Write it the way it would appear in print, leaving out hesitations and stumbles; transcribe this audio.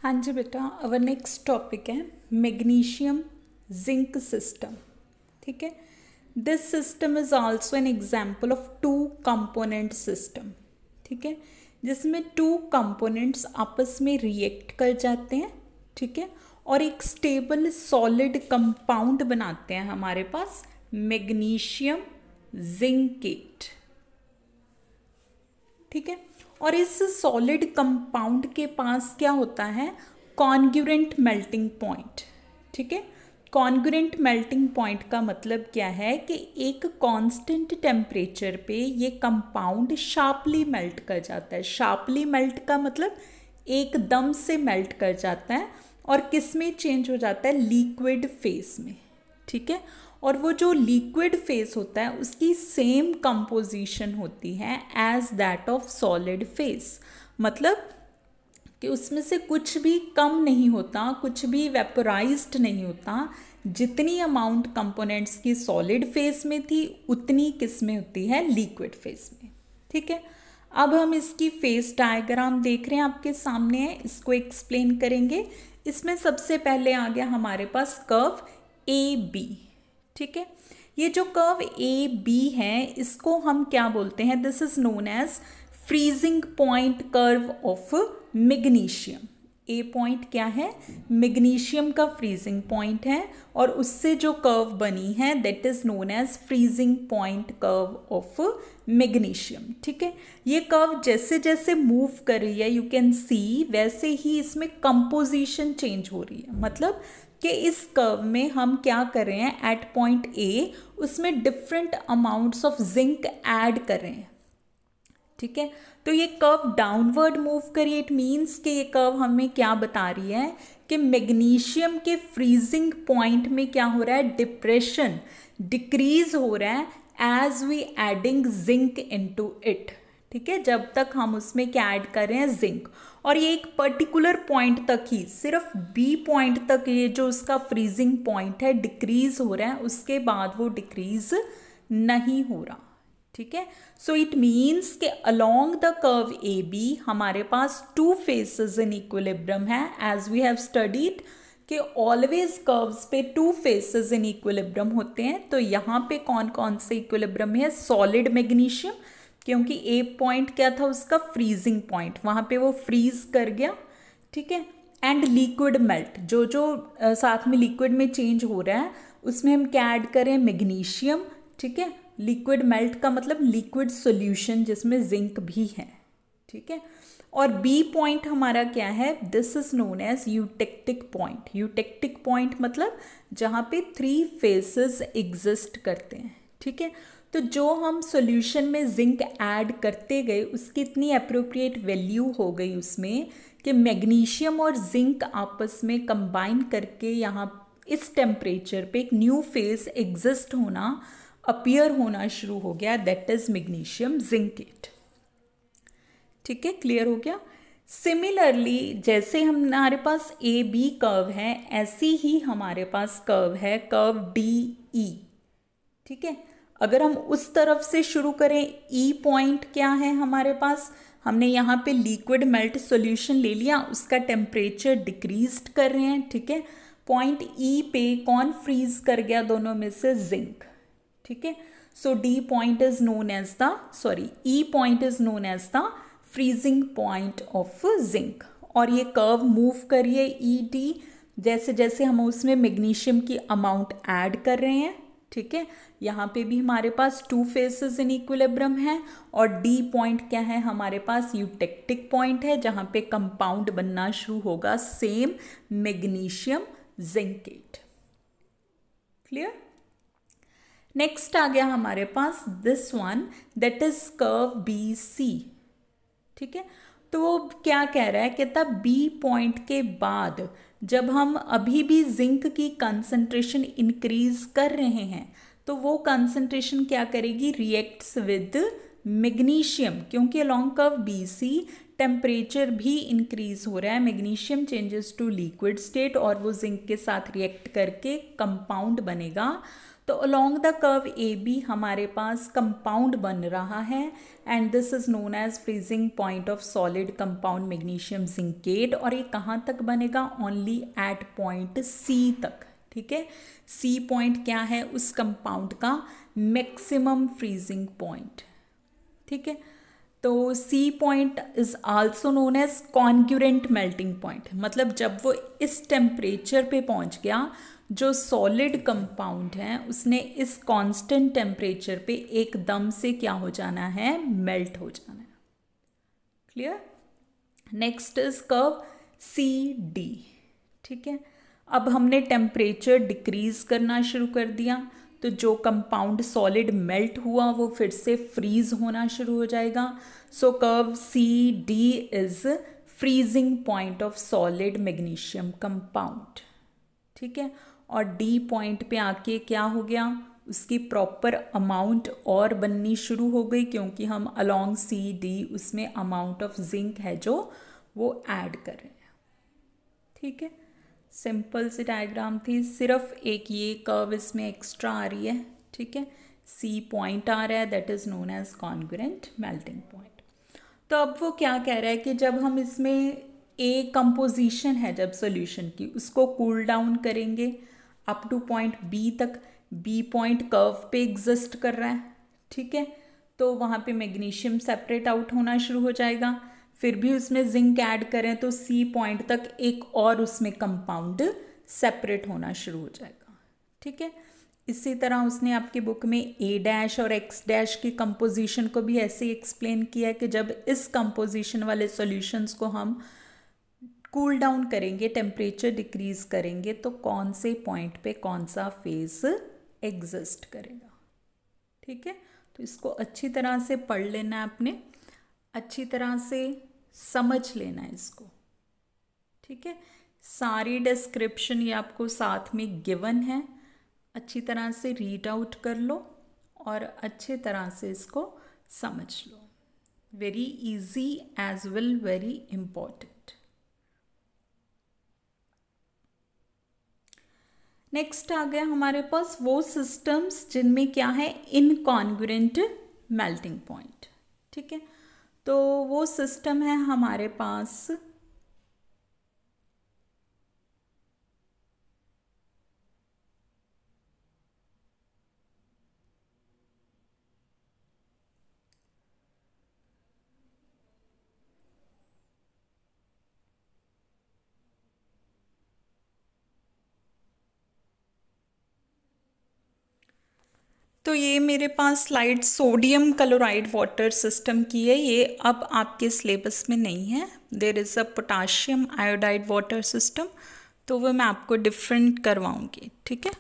हाँ जी बेटा, अवर नेक्स्ट टॉपिक है मैग्नीशियम जिंक सिस्टम। ठीक है, this system is also an example of two component system. ठीक है, जिसमें टू कंपोनेंट्स आपस में रिएक्ट कर जाते हैं। ठीक है, और एक स्टेबल सॉलिड कंपाउंड बनाते हैं हमारे पास मैग्नीशियम जिंकेट। ठीक है, और इस सॉलिड कंपाउंड के पास क्या होता है, कॉन्ग्रुएंट मेल्टिंग पॉइंट। ठीक है, कॉन्ग्रुएंट मेल्टिंग पॉइंट का मतलब क्या है कि एक कांस्टेंट टेम्परेचर पे ये कंपाउंड शार्पली मेल्ट कर जाता है। शार्पली मेल्ट का मतलब एकदम से मेल्ट कर जाता है और किस में चेंज हो जाता है, लिक्विड फेस में। ठीक है, और वो जो लिक्विड फेस होता है उसकी सेम कंपोजिशन होती है as that of solid phase. मतलब कि उसमें से कुछ भी कम नहीं होता, कुछ भी वेपोराइज्ड नहीं होता। जितनी अमाउंट कंपोनेंट्स की सॉलिड फेस में थी उतनी किस में होती है, लिक्विड फेस में। ठीक है, अब हम इसकी फेस डायग्राम देख रहे हैं आपके सामने है, इसको एक्सप्लेन करेंगे। इसमें सबसे पहले आ गया हमारे पास कर्व ए बी। ठीक है, ये जो कर्व ए बी है इसको हम क्या बोलते हैं, this is known as freezing point curve of magnesium. A point क्या है, मैग्नीशियम का फ्रीजिंग पॉइंट है और उससे जो कर्व बनी है that is known as freezing point curve of magnesium. ठीक है, ये कर्व जैसे जैसे मूव कर रही है यू कैन सी वैसे ही इसमें कंपोजिशन चेंज हो रही है। मतलब कि इस कर्व में हम क्या कर रहे हैं, एट पॉइंट ए उसमें different amounts of zinc add कर रहे हैं। ठीक है, तो ये कर्व डाउनवर्ड मूव करिए, इट मीन्स कि ये कर्व हमें क्या बता रही है कि मैग्नीशियम के फ्रीजिंग पॉइंट में क्या हो रहा है, डिप्रेशन डिक्रीज हो रहा है as we adding zinc into it. ठीक है, जब तक हम उसमें क्या ऐड कर रहे हैं, जिंक। और ये एक पर्टिकुलर पॉइंट तक ही, सिर्फ बी पॉइंट तक ये जो उसका फ्रीजिंग पॉइंट है डिक्रीज हो रहा है, उसके बाद वो डिक्रीज नहीं हो रहा। ठीक है, सो इट मीन्स के along the curve A B हमारे पास टू फेसेस इन इक्विलिब्रियम है, एज वी हैव स्टडीड कि ऑलवेज कर्व्स पे टू फेसेस इन इक्विलिब्रियम होते हैं। तो यहाँ पे कौन कौन से इक्विलिब्रियम में है, सॉलिड मैग्नीशियम, क्योंकि ए पॉइंट क्या था उसका, फ्रीजिंग पॉइंट, वहाँ पे वो फ्रीज कर गया। ठीक है, एंड लिक्विड मेल्ट, जो जो साथ में लिक्विड में चेंज हो रहा है उसमें हम क्या ऐड करें, मैग्नीशियम। ठीक है, लिक्विड मेल्ट का मतलब लिक्विड सॉल्यूशन जिसमें जिंक भी है। ठीक है, और बी पॉइंट हमारा क्या है, this is known as eutectic point. Eutectic point मतलब जहाँ पे थ्री फेसेस एग्जिस्ट करते हैं। ठीक है, तो जो हम सॉल्यूशन में जिंक ऐड करते गए उसकी इतनी अप्रोप्रिएट वैल्यू हो गई उसमें कि मैग्नीशियम और जिंक आपस में कंबाइन करके यहाँ इस टेम्परेचर पे एक न्यू फेस एग्जिस्ट होना, अपीयर होना शुरू हो गया, दैट इज मैग्नीशियम जिंकेट। ठीक है, क्लियर हो गया। सिमिलरली जैसे हमारे पास ए बी कर्व है ऐसी ही हमारे पास कर्व है, कर्व डी ई। ठीक है, अगर हम उस तरफ से शुरू करें, ई पॉइंट क्या है हमारे पास, हमने यहाँ पे लिक्विड मेल्ट सॉल्यूशन ले लिया, उसका टेम्परेचर डिक्रीज कर रहे हैं। ठीक है, पॉइंट ई पे कौन फ्रीज कर गया, दोनों में से जिंक। ठीक है, so D point is known as the, sorry E point is known as the freezing point of zinc. और ये कर्व मूव करिए ई डी, जैसे जैसे हम उसमें मैग्नीशियम की अमाउंट ऐड कर रहे हैं। ठीक है, यहाँ पे भी हमारे पास टू फेसेस इन इक्विलिब्रियम है और डी पॉइंट क्या है हमारे पास, यूटेक्टिक पॉइंट है जहाँ पे कंपाउंड बनना शुरू होगा same magnesium zincate. Clear. Next आ गया हमारे पास this one, that is curve B C. ठीक है, तो वो क्या कह रहा है, कहता बी पॉइंट के बाद जब हम अभी भी जिंक की कंसंट्रेशन इंक्रीज कर रहे हैं तो वो कंसंट्रेशन क्या करेगी, रिएक्ट्स विद मैग्नीशियम, क्योंकि along curve B C temperature भी इंक्रीज हो रहा है, magnesium changes to liquid state और वो जिंक के साथ रिएक्ट करके कंपाउंड बनेगा। तो तो along the curve A B हमारे पास कंपाउंड बन रहा है and this is known as freezing point of solid compound magnesium zincate. और ये कहाँ तक बनेगा? ओनली एट पॉइंट सी तक। ठीक है, सी पॉइंट क्या है? उस कंपाउंड का मैक्सिमम फ्रीजिंग पॉइंट। ठीक है, तो C point is also known as congruent melting point. मतलब जब वो इस टेम्परेचर पे पहुंच गया, जो सॉलिड कंपाउंड है उसने इस कांस्टेंट टेम्परेचर पे एकदम से क्या हो जाना है? मेल्ट हो जाना है। Clear? Next is curve C D. ठीक है, अब हमने टेम्परेचर डिक्रीज करना शुरू कर दिया, तो जो कंपाउंड सॉलिड मेल्ट हुआ वो फिर से फ्रीज होना शुरू हो जाएगा। So curve C D is freezing point of solid magnesium compound. ठीक है, और डी पॉइंट पे आके क्या हो गया? उसकी प्रॉपर अमाउंट और बननी शुरू हो गई, क्योंकि हम अलोंग सी डी उसमें अमाउंट ऑफ जिंक है जो वो ऐड कर रहे हैं। ठीक है, सिंपल सी डायग्राम थी, सिर्फ एक ये कर्व इसमें एक्स्ट्रा आ रही है। ठीक है, सी पॉइंट आ रहा है, that is known as congruent melting point. तो अब वो क्या कह रहा है कि जब हम इसमें ए कंपोजिशन है जब सॉल्यूशन की, उसको कूल डाउन करेंगे अप टू पॉइंट बी तक, बी पॉइंट कर्व पे एग्जिस्ट कर रहा है। ठीक है, तो वहाँ पे मैग्नीशियम सेपरेट आउट होना शुरू हो जाएगा, फिर भी उसमें जिंक ऐड करें तो सी पॉइंट तक एक और उसमें कंपाउंड सेपरेट होना शुरू हो जाएगा। ठीक है, इसी तरह उसने आपकी बुक में ए डैश और एक्स डैश की कंपोजिशन को भी ऐसे ही एक्सप्लेन किया है कि जब इस कंपोजिशन वाले सॉल्यूशंस को हम कूल डाउन करेंगे, टेम्परेचर डिक्रीज करेंगे, तो कौन से पॉइंट पे कौन सा फेज एग्जिस्ट करेगा। ठीक है, तो इसको अच्छी तरह से पढ़ लेना है आपने, अच्छी तरह से समझ लेना है इसको। ठीक है, सारी डिस्क्रिप्शन ये आपको साथ में गिवन है, अच्छी तरह से रीड आउट कर लो और अच्छी तरह से इसको समझ लो। Very easy as well very important. Next आ गया हमारे पास वो सिस्टम्स जिनमें क्या है? Incongruent melting point. ठीक है, तो वो सिस्टम है हमारे पास तो ये मेरे पास slide sodium chloride water system की है, ये अब आपके सिलेबस में नहीं है। There is a potassium iodide water system, तो वो मैं आपको डिफरेंट करवाऊंगी। ठीक है।